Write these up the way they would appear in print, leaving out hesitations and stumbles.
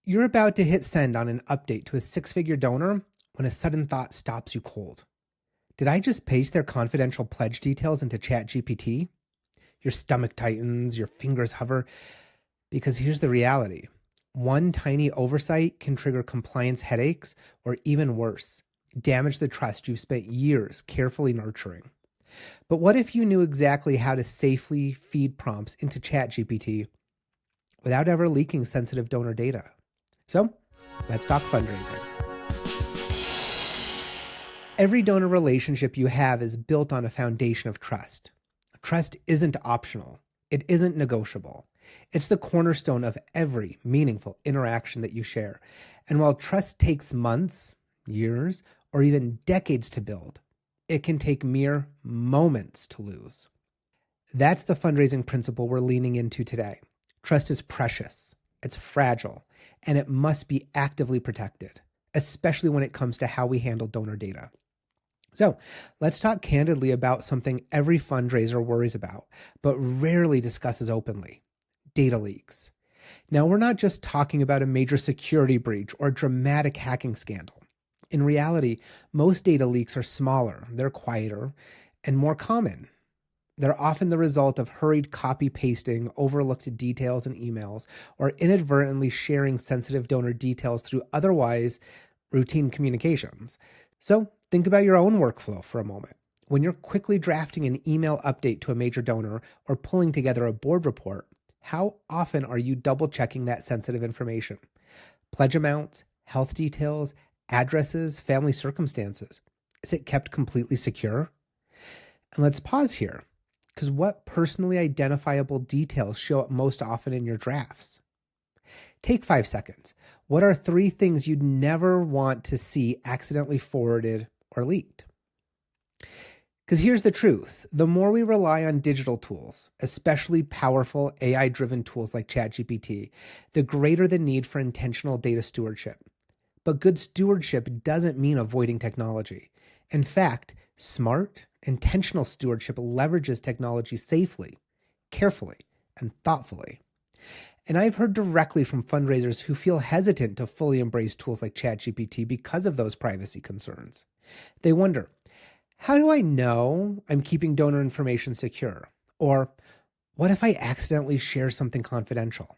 You're about to hit send on an update to a six-figure donor when a sudden thought stops you cold. Did I just paste their confidential pledge details into ChatGPT? Your stomach tightens, your fingers hover, because here's the reality. One tiny oversight can trigger compliance headaches, or even worse, damage the trust you've spent years carefully nurturing. But what if you knew exactly how to safely feed prompts into ChatGPT without ever leaking sensitive donor data? So, let's talk fundraising. Every donor relationship you have is built on a foundation of trust. Trust isn't optional. It isn't negotiable. It's the cornerstone of every meaningful interaction that you share. And while trust takes months, years, or even decades to build, it can take mere moments to lose. That's the fundraising principle we're leaning into today. Trust is precious, it's fragile, and it must be actively protected, especially when it comes to how we handle donor data. So let's talk candidly about something every fundraiser worries about, but rarely discusses openly: data leaks. Now, we're not just talking about a major security breach or a dramatic hacking scandal. In reality, most data leaks are smaller, they're quieter, and more common. They're often the result of hurried copy pasting, overlooked details in emails, or inadvertently sharing sensitive donor details through otherwise routine communications. So think about your own workflow for a moment. When you're quickly drafting an email update to a major donor or pulling together a board report, how often are you double checking that sensitive information? Pledge amounts, health details, addresses, family circumstances. Is it kept completely secure? And let's pause here, because what personally identifiable details show up most often in your drafts? Take 5 seconds. What are 3 things you'd never want to see accidentally forwarded or leaked? Because here's the truth. The more we rely on digital tools, especially powerful AI-driven tools like ChatGPT, the greater the need for intentional data stewardship. But good stewardship doesn't mean avoiding technology. In fact, smart, intentional stewardship leverages technology safely, carefully, and thoughtfully. And I've heard directly from fundraisers who feel hesitant to fully embrace tools like ChatGPT because of those privacy concerns. They wonder, how do I know I'm keeping donor information secure? Or what if I accidentally share something confidential?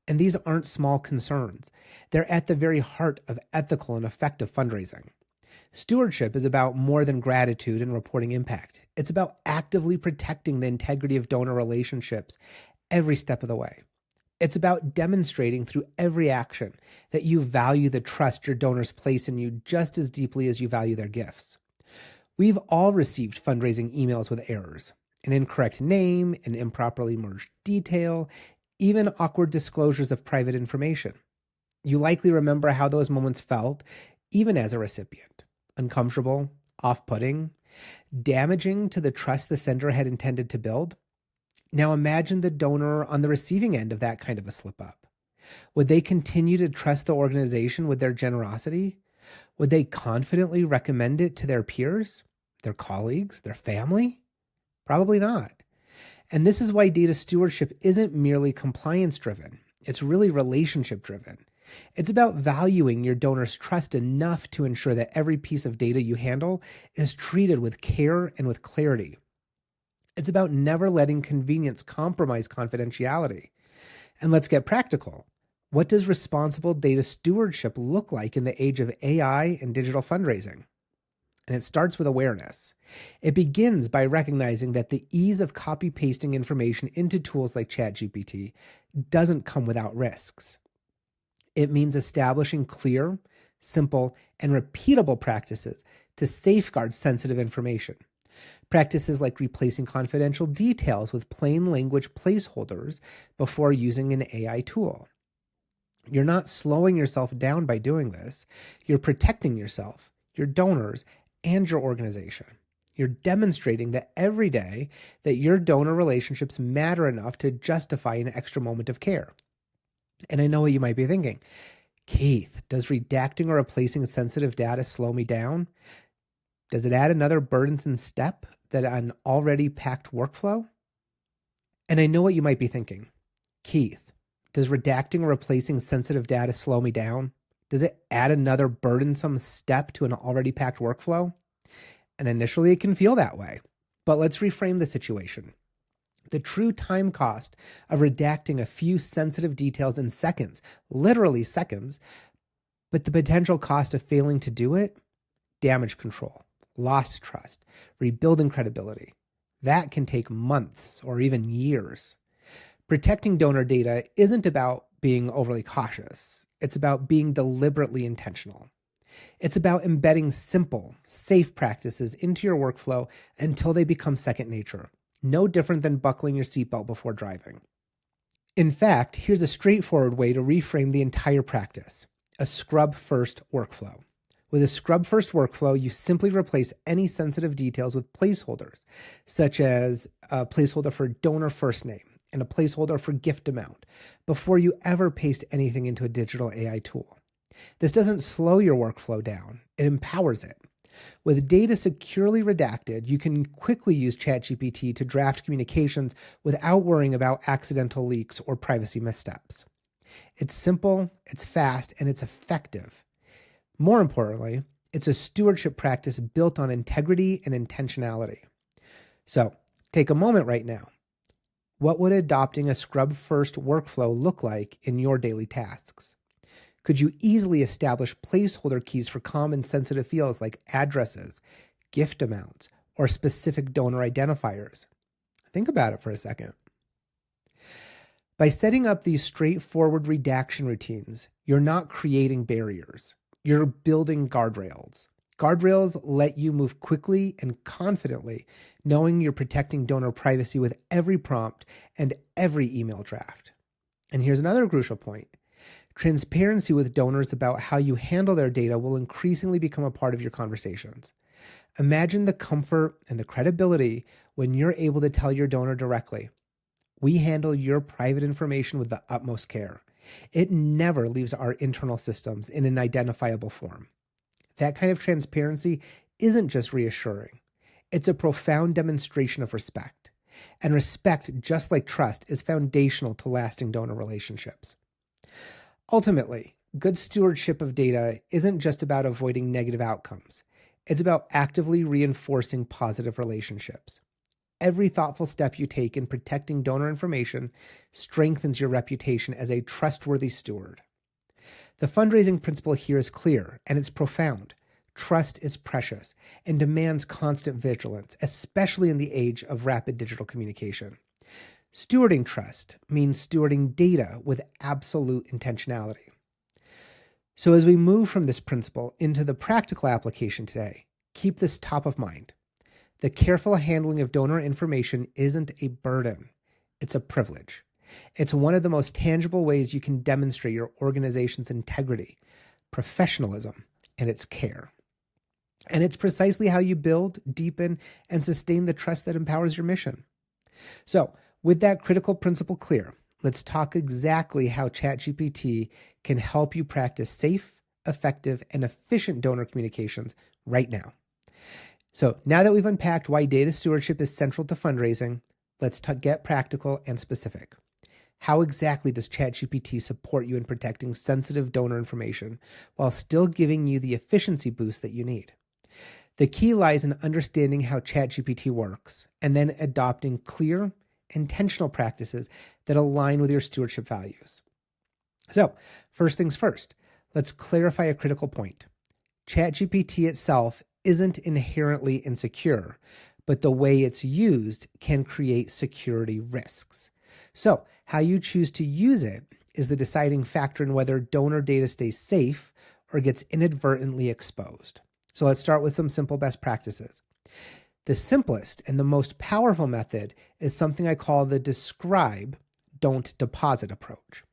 And these aren't small concerns. They're at the very heart of ethical and effective fundraising. Stewardship is about more than gratitude and reporting impact. It's about actively protecting the integrity of donor relationships every step of the way. It's about demonstrating through every action that you value the trust your donors place in you just as deeply as you value their gifts. We've all received fundraising emails with errors: an incorrect name, an improperly merged detail, even awkward disclosures of private information. You likely remember how those moments felt, even as a recipient: uncomfortable, off-putting, damaging to the trust the sender had intended to build. Now imagine the donor on the receiving end of that kind of a slip-up. Would they continue to trust the organization with their generosity? Would they confidently recommend it to their peers, their colleagues, their family? Probably not. And this is why data stewardship isn't merely compliance-driven. It's really relationship-driven. It's about valuing your donor's trust enough to ensure that every piece of data you handle is treated with care and with clarity. It's about never letting convenience compromise confidentiality. And let's get practical. What does responsible data stewardship look like in the age of AI and digital fundraising? And it starts with awareness. It begins by recognizing that the ease of copy-pasting information into tools like ChatGPT doesn't come without risks. It means establishing clear, simple, and repeatable practices to safeguard sensitive information. Practices like replacing confidential details with plain language placeholders before using an AI tool. You're not slowing yourself down by doing this. You're protecting yourself, your donors, and your organization. You're demonstrating that every day that your donor relationships matter enough to justify an extra moment of care. And I know what you might be thinking. Keith, does redacting or replacing sensitive data slow me down? Does it add another burdensome step that an already packed workflow? And I know what you might be thinking. Keith, Does redacting or replacing sensitive data slow me down? Does it add another burdensome step to an already packed workflow? And initially it can feel that way. But let's reframe the situation. The true time cost of redacting a few sensitive details in seconds, literally seconds, but the potential cost of failing to do it, damage control, lost trust, rebuilding credibility. That can take months or even years. Protecting donor data isn't about being overly cautious. It's about being deliberately intentional. It's about embedding simple, safe practices into your workflow until they become second nature. No different than buckling your seatbelt before driving. In fact, here's a straightforward way to reframe the entire practice: a scrub-first workflow. With a scrub-first workflow, you simply replace any sensitive details with placeholders, such as a placeholder for donor first name and a placeholder for gift amount, before you ever paste anything into a digital AI tool. This doesn't slow your workflow down, it empowers it. With data securely redacted, you can quickly use ChatGPT to draft communications without worrying about accidental leaks or privacy missteps. It's simple, it's fast, and it's effective. More importantly, it's a stewardship practice built on integrity and intentionality. So, take a moment right now. What would adopting a scrub-first workflow look like in your daily tasks? Could you easily establish placeholder keys for common sensitive fields like addresses, gift amounts, or specific donor identifiers? Think about it for a second. By setting up these straightforward redaction routines, you're not creating barriers. You're building guardrails. Guardrails let you move quickly and confidently, knowing you're protecting donor privacy with every prompt and every email draft. And here's another crucial point. Transparency with donors about how you handle their data will increasingly become a part of your conversations. Imagine the comfort and the credibility when you're able to tell your donor directly, "We handle your private information with the utmost care. It never leaves our internal systems in an identifiable form." That kind of transparency isn't just reassuring. It's a profound demonstration of respect. And respect, just like trust, is foundational to lasting donor relationships. Ultimately, good stewardship of data isn't just about avoiding negative outcomes. It's about actively reinforcing positive relationships. Every thoughtful step you take in protecting donor information strengthens your reputation as a trustworthy steward. The fundraising principle here is clear, and it's profound. Trust is precious and demands constant vigilance, especially in the age of rapid digital communication. Stewarding trust means stewarding data with absolute intentionality. So as we move from this principle into the practical application today, keep this top of mind. The careful handling of donor information isn't a burden, it's a privilege. It's one of the most tangible ways you can demonstrate your organization's integrity, professionalism, and its care. And it's precisely how you build, deepen, and sustain the trust that empowers your mission. So, with that critical principle clear, let's talk exactly how ChatGPT can help you practice safe, effective, and efficient donor communications right now. So now that we've unpacked why data stewardship is central to fundraising, let's get practical and specific. How exactly does ChatGPT support you in protecting sensitive donor information while still giving you the efficiency boost that you need? The key lies in understanding how ChatGPT works and then adopting clear, intentional practices that align with your stewardship values. So, first things first, let's clarify a critical point. ChatGPT itself isn't inherently insecure, but the way it's used can create security risks. So, how you choose to use it is the deciding factor in whether donor data stays safe or gets inadvertently exposed. So let's start with some simple best practices. The simplest and the most powerful method is something I call the describe, don't deposit approach.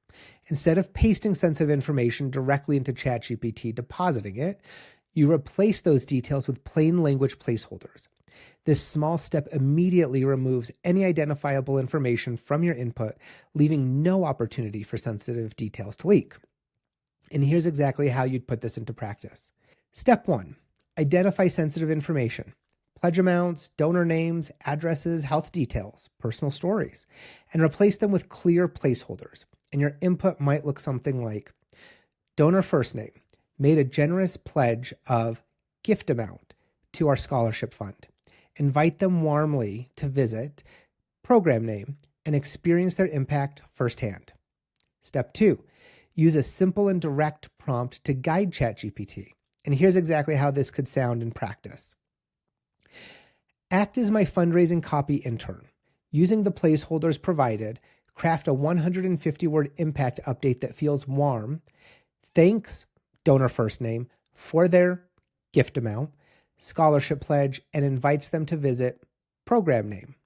Instead of pasting sensitive information directly into ChatGPT, depositing it, you replace those details with plain language placeholders. This small step immediately removes any identifiable information from your input, leaving no opportunity for sensitive details to leak. And here's exactly how you'd put this into practice. Step 1, identify sensitive information. Pledge amounts, donor names, addresses, health details, personal stories, and replace them with clear placeholders. and your input might look something like donor first name made a generous pledge of gift amount to our scholarship fund. Invite them warmly to visit program name and experience their impact firsthand. Step 2, use a simple and direct prompt to guide ChatGPT. And here's exactly how this could sound in practice. Act as my fundraising copy intern. Using the placeholders provided, craft a 150-word impact update that feels warm. Thanks, donor first name, for their gift amount, scholarship pledge, and invites them to visit program name.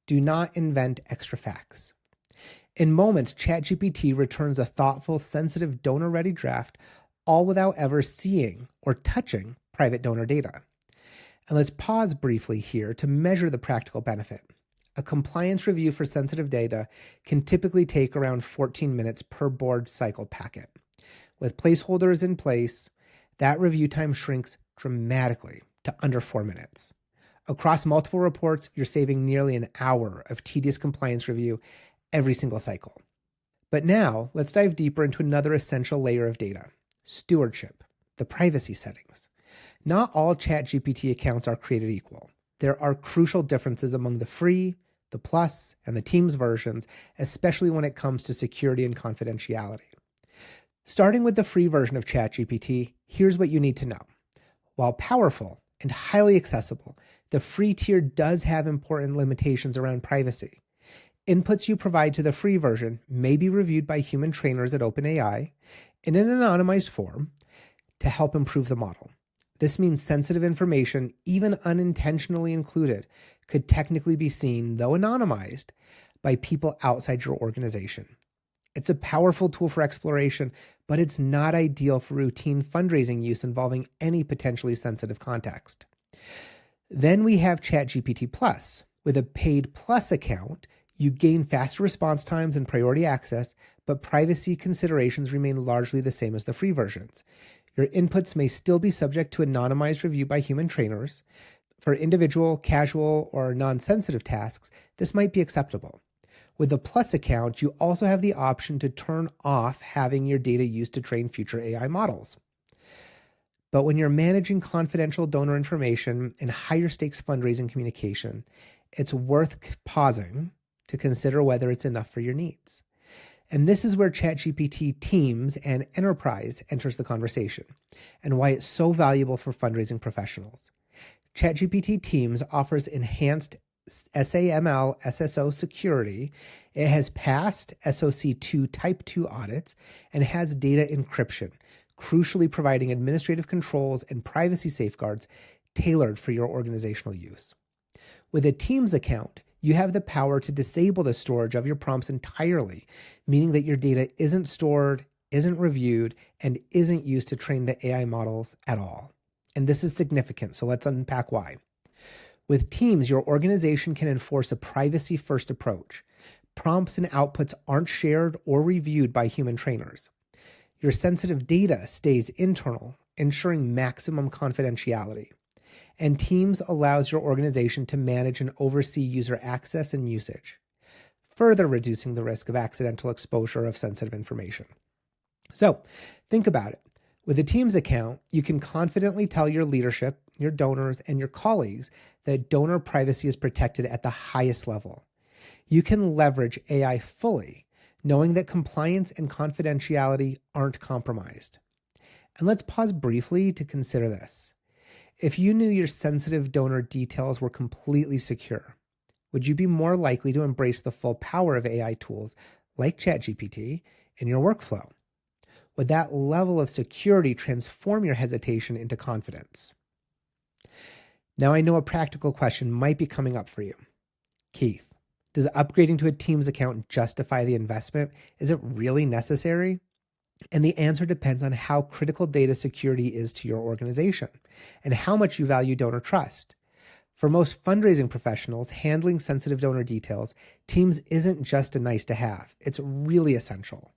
Do not invent extra facts. In moments, ChatGPT returns a thoughtful, sensitive, donor-ready draft, all without ever seeing or touching private donor data. And let's pause briefly here to measure the practical benefit. A compliance review for sensitive data can typically take around 14 minutes per board cycle packet. With placeholders in place, that review time shrinks dramatically to under 4 minutes. Across multiple reports, you're saving nearly an hour of tedious compliance review every single cycle. But now, let's dive deeper into another essential layer of data: stewardship, the privacy settings. Not all ChatGPT accounts are created equal. There are crucial differences among the free, the plus, and the Teams versions, especially when it comes to security and confidentiality. Starting with the free version of ChatGPT, here's what you need to know. While powerful and highly accessible, the free tier does have important limitations around privacy. Inputs you provide to the free version may be reviewed by human trainers at OpenAI in an anonymized form to help improve the model. This means sensitive information, even unintentionally included, could technically be seen, though anonymized, by people outside your organization. It's a powerful tool for exploration, but it's not ideal for routine fundraising use involving any potentially sensitive context. Then we have ChatGPT Plus. With a paid Plus account, you gain faster response times and priority access, but privacy considerations remain largely the same as the free versions. Your inputs may still be subject to anonymized review by human trainers. For individual, casual, or non-sensitive tasks, this might be acceptable. With the Plus account, you also have the option to turn off having your data used to train future AI models. But when you're managing confidential donor information and higher stakes fundraising communication, it's worth pausing to consider whether it's enough for your needs. And this is where ChatGPT Teams and Enterprise enters the conversation, and why it's so valuable for fundraising professionals. ChatGPT Teams offers enhanced SAML SSO security. It has passed SOC 2 Type 2 audits and has data encryption, crucially providing administrative controls and privacy safeguards tailored for your organizational use. With a Teams account, you have the power to disable the storage of your prompts entirely, meaning that your data isn't stored, isn't reviewed, and isn't used to train the AI models at all. And this is significant, so let's unpack why. With Teams, your organization can enforce a privacy-first approach. Prompts and outputs aren't shared or reviewed by human trainers. Your sensitive data stays internal, ensuring maximum confidentiality. And Teams allows your organization to manage and oversee user access and usage, further reducing the risk of accidental exposure of sensitive information. So, think about it. With a Teams account, you can confidently tell your leadership, your donors, and your colleagues that donor privacy is protected at the highest level. You can leverage AI fully, knowing that compliance and confidentiality aren't compromised. And let's pause briefly to consider this. If you knew your sensitive donor details were completely secure, would you be more likely to embrace the full power of AI tools like ChatGPT in your workflow? Would that level of security transform your hesitation into confidence? Now I know a practical question might be coming up for you. Keith, does upgrading to a Teams account justify the investment? Is it really necessary? And the answer depends on how critical data security is to your organization and how much you value donor trust. For most fundraising professionals handling sensitive donor details, Teams isn't just a nice to have, it's really essential.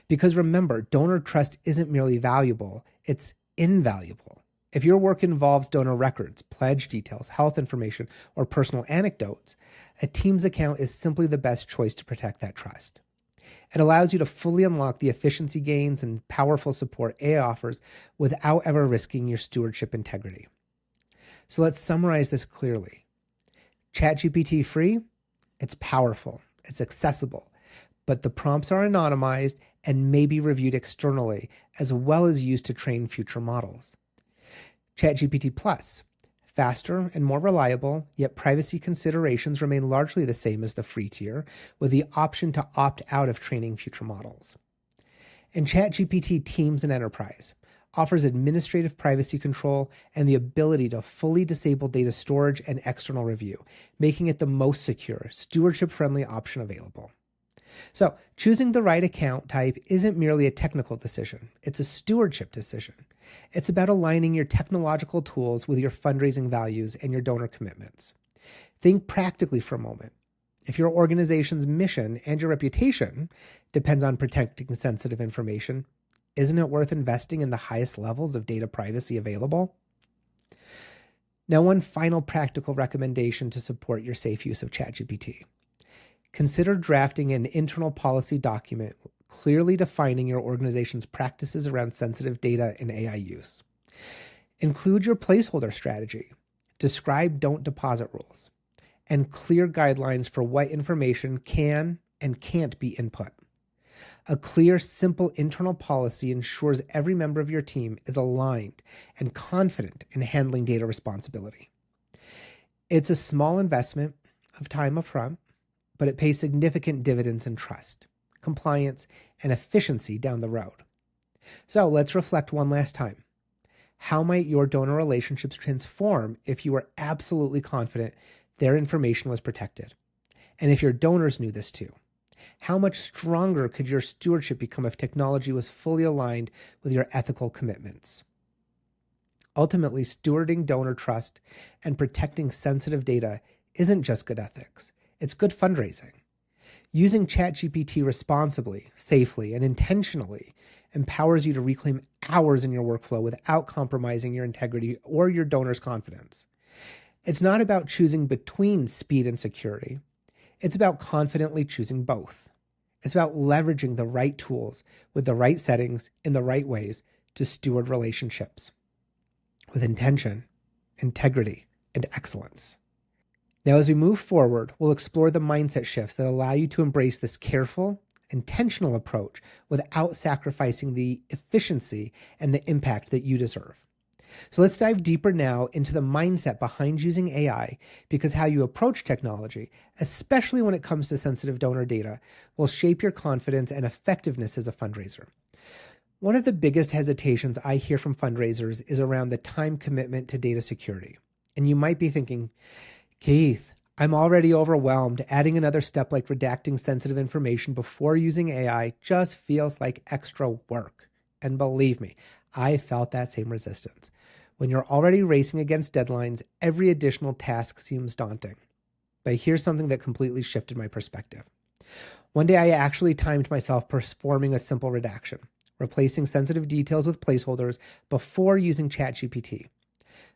Because remember, donor trust isn't merely valuable, it's invaluable. If your work involves donor records, pledge details, health information, or personal anecdotes, a Teams account is simply the best choice to protect that trust. It allows you to fully unlock the efficiency gains and powerful support AI offers without ever risking your stewardship integrity. So let's summarize this clearly. ChatGPT free, it's powerful, it's accessible, but the prompts are anonymized and may be reviewed externally, as well as used to train future models. ChatGPT Plus, faster and more reliable, yet privacy considerations remain largely the same as the free tier, with the option to opt out of training future models. And ChatGPT Teams and Enterprise offers administrative privacy control and the ability to fully disable data storage and external review, making it the most secure, stewardship-friendly option available. So, choosing the right account type isn't merely a technical decision, it's a stewardship decision. It's about aligning your technological tools with your fundraising values and your donor commitments. Think practically for a moment. If your organization's mission and your reputation depends on protecting sensitive information, isn't it worth investing in the highest levels of data privacy available? Now, one final practical recommendation to support your safe use of ChatGPT. Consider drafting an internal policy document clearly defining your organization's practices around sensitive data and AI use. Include your placeholder strategy, describe don't deposit rules, and clear guidelines for what information can and can't be input. A clear, simple internal policy ensures every member of your team is aligned and confident in handling data responsibility. It's a small investment of time upfront, but it pays significant dividends in trust, compliance, and efficiency down the road. So let's reflect one last time. How might your donor relationships transform if you were absolutely confident their information was protected? And if your donors knew this too? How much stronger could your stewardship become if technology was fully aligned with your ethical commitments? Ultimately, stewarding donor trust and protecting sensitive data isn't just good ethics, it's good fundraising. Using ChatGPT responsibly, safely, and intentionally empowers you to reclaim hours in your workflow without compromising your integrity or your donors' confidence. It's not about choosing between speed and security. It's about confidently choosing both. It's about leveraging the right tools with the right settings in the right ways to steward relationships with intention, integrity, and excellence. Now, as we move forward, we'll explore the mindset shifts that allow you to embrace this careful, intentional approach without sacrificing the efficiency and the impact that you deserve. So let's dive deeper now into the mindset behind using AI, because how you approach technology, especially when it comes to sensitive donor data, will shape your confidence and effectiveness as a fundraiser. One of the biggest hesitations I hear from fundraisers is around the time commitment to data security. And you might be thinking, Keith, I'm already overwhelmed. Adding another step like redacting sensitive information before using AI just feels like extra work. And believe me, I felt that same resistance. When you're already racing against deadlines, every additional task seems daunting. But here's something that completely shifted my perspective. One day I actually timed myself performing a simple redaction, replacing sensitive details with placeholders before using ChatGPT.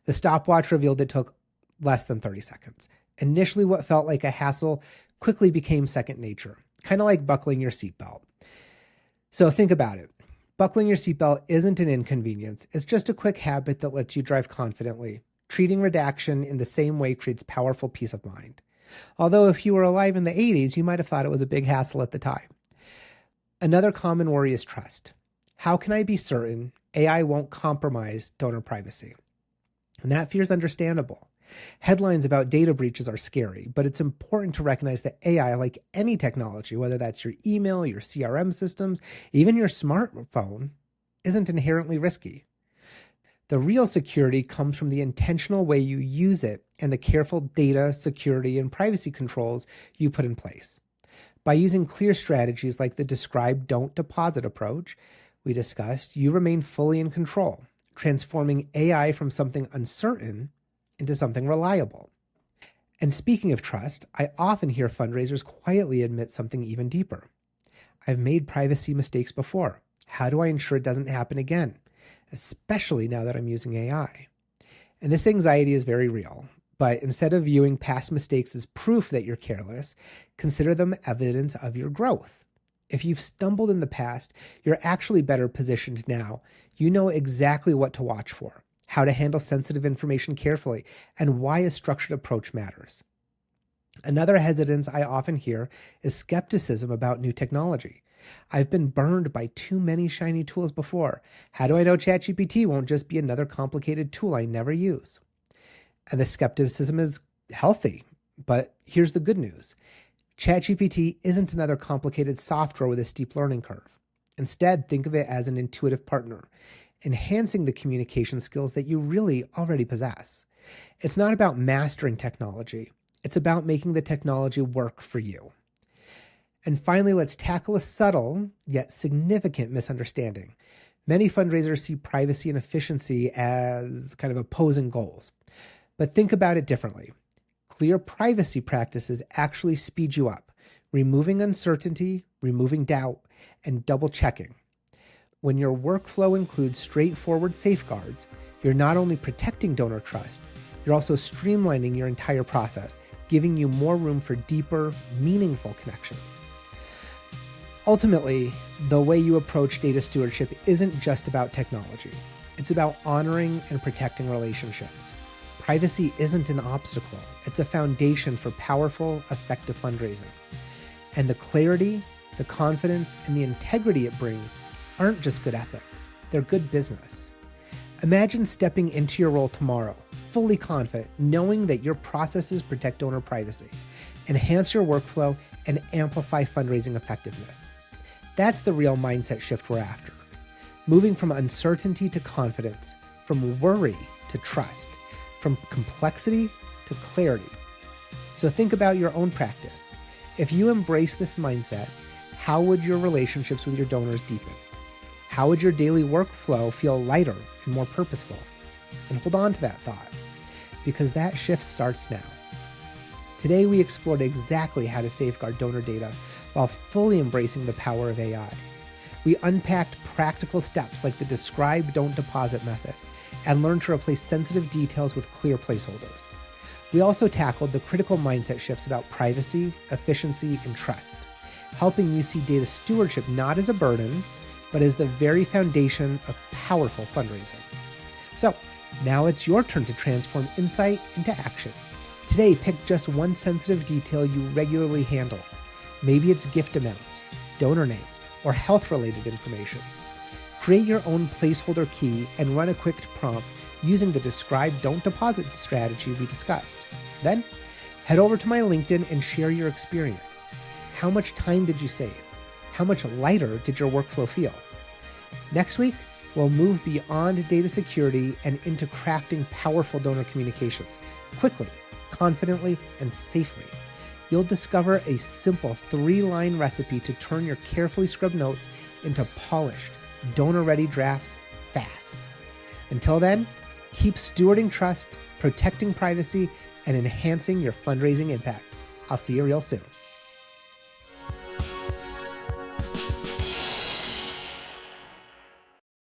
The stopwatch revealed it took less than 30 seconds. Initially, what felt like a hassle quickly became second nature, kind of like buckling your seatbelt. So think about it. Buckling your seatbelt isn't an inconvenience. It's just a quick habit that lets you drive confidently. Treating redaction in the same way creates powerful peace of mind. Although if you were alive in the 80s, you might have thought it was a big hassle at the time. Another common worry is trust. How can I be certain AI won't compromise donor privacy? And that fear is understandable. Headlines about data breaches are scary, but it's important to recognize that AI, like any technology, whether that's your email, your CRM systems, even your smartphone, isn't inherently risky. The real security comes from the intentional way you use it and the careful data, security, and privacy controls you put in place. By using clear strategies like the describe don't deposit approach we discussed, you remain fully in control, transforming AI from something uncertain into something reliable. And speaking of trust, I often hear fundraisers quietly admit something even deeper. I've made privacy mistakes before. How do I ensure it doesn't happen again? Especially now that I'm using AI. And this anxiety is very real, but instead of viewing past mistakes as proof that you're careless, consider them evidence of your growth. If you've stumbled in the past, you're actually better positioned now. You know exactly what to watch for, how to handle sensitive information carefully, and why a structured approach matters. Another hesitance I often hear is skepticism about new technology. I've been burned by too many shiny tools before. How do I know ChatGPT won't just be another complicated tool I never use? And the skepticism is healthy, but here's the good news. ChatGPT isn't another complicated software with a steep learning curve. Instead, think of it as an intuitive partner, enhancing the communication skills that you really already possess. It's not about mastering technology. It's about making the technology work for you. And finally, let's tackle a subtle yet significant misunderstanding. Many fundraisers see privacy and efficiency as kind of opposing goals. But think about it differently. Clear privacy practices actually speed you up, removing uncertainty, removing doubt, and double checking. When your workflow includes straightforward safeguards, you're not only protecting donor trust, you're also streamlining your entire process, giving you more room for deeper, meaningful connections. Ultimately, the way you approach data stewardship isn't just about technology. It's about honoring and protecting relationships. Privacy isn't an obstacle. It's a foundation for powerful, effective fundraising. And the clarity, the confidence, and the integrity it brings aren't just good ethics. They're good business. Imagine stepping into your role tomorrow, fully confident, knowing that your processes protect donor privacy, enhance your workflow, and amplify fundraising effectiveness. That's the real mindset shift we're after. Moving from uncertainty to confidence, from worry to trust, from complexity to clarity. So think about your own practice. If you embrace this mindset, how would your relationships with your donors deepen? How would your daily workflow feel lighter and more purposeful? And hold on to that thought, because that shift starts now. Today, we explored exactly how to safeguard donor data while fully embracing the power of AI. We unpacked practical steps like the describe, don't deposit method, and learned to replace sensitive details with clear placeholders. We also tackled the critical mindset shifts about privacy, efficiency, and trust, helping you see data stewardship not as a burden, but as the very foundation of powerful fundraising. So now it's your turn to transform insight into action. Today, pick just one sensitive detail you regularly handle. Maybe it's gift amounts, donor names, or health-related information. Create your own placeholder key and run a quick prompt using the describe, don't deposit strategy we discussed. Then, head over to my LinkedIn and share your experience. How much time did you save? How much lighter did your workflow feel? Next week, we'll move beyond data security and into crafting powerful donor communications quickly, confidently, and safely. You'll discover a simple 3-line recipe to turn your carefully scrubbed notes into polished, donor-ready drafts fast. Until then, keep stewarding trust, protecting privacy, and enhancing your fundraising impact. I'll see you real soon.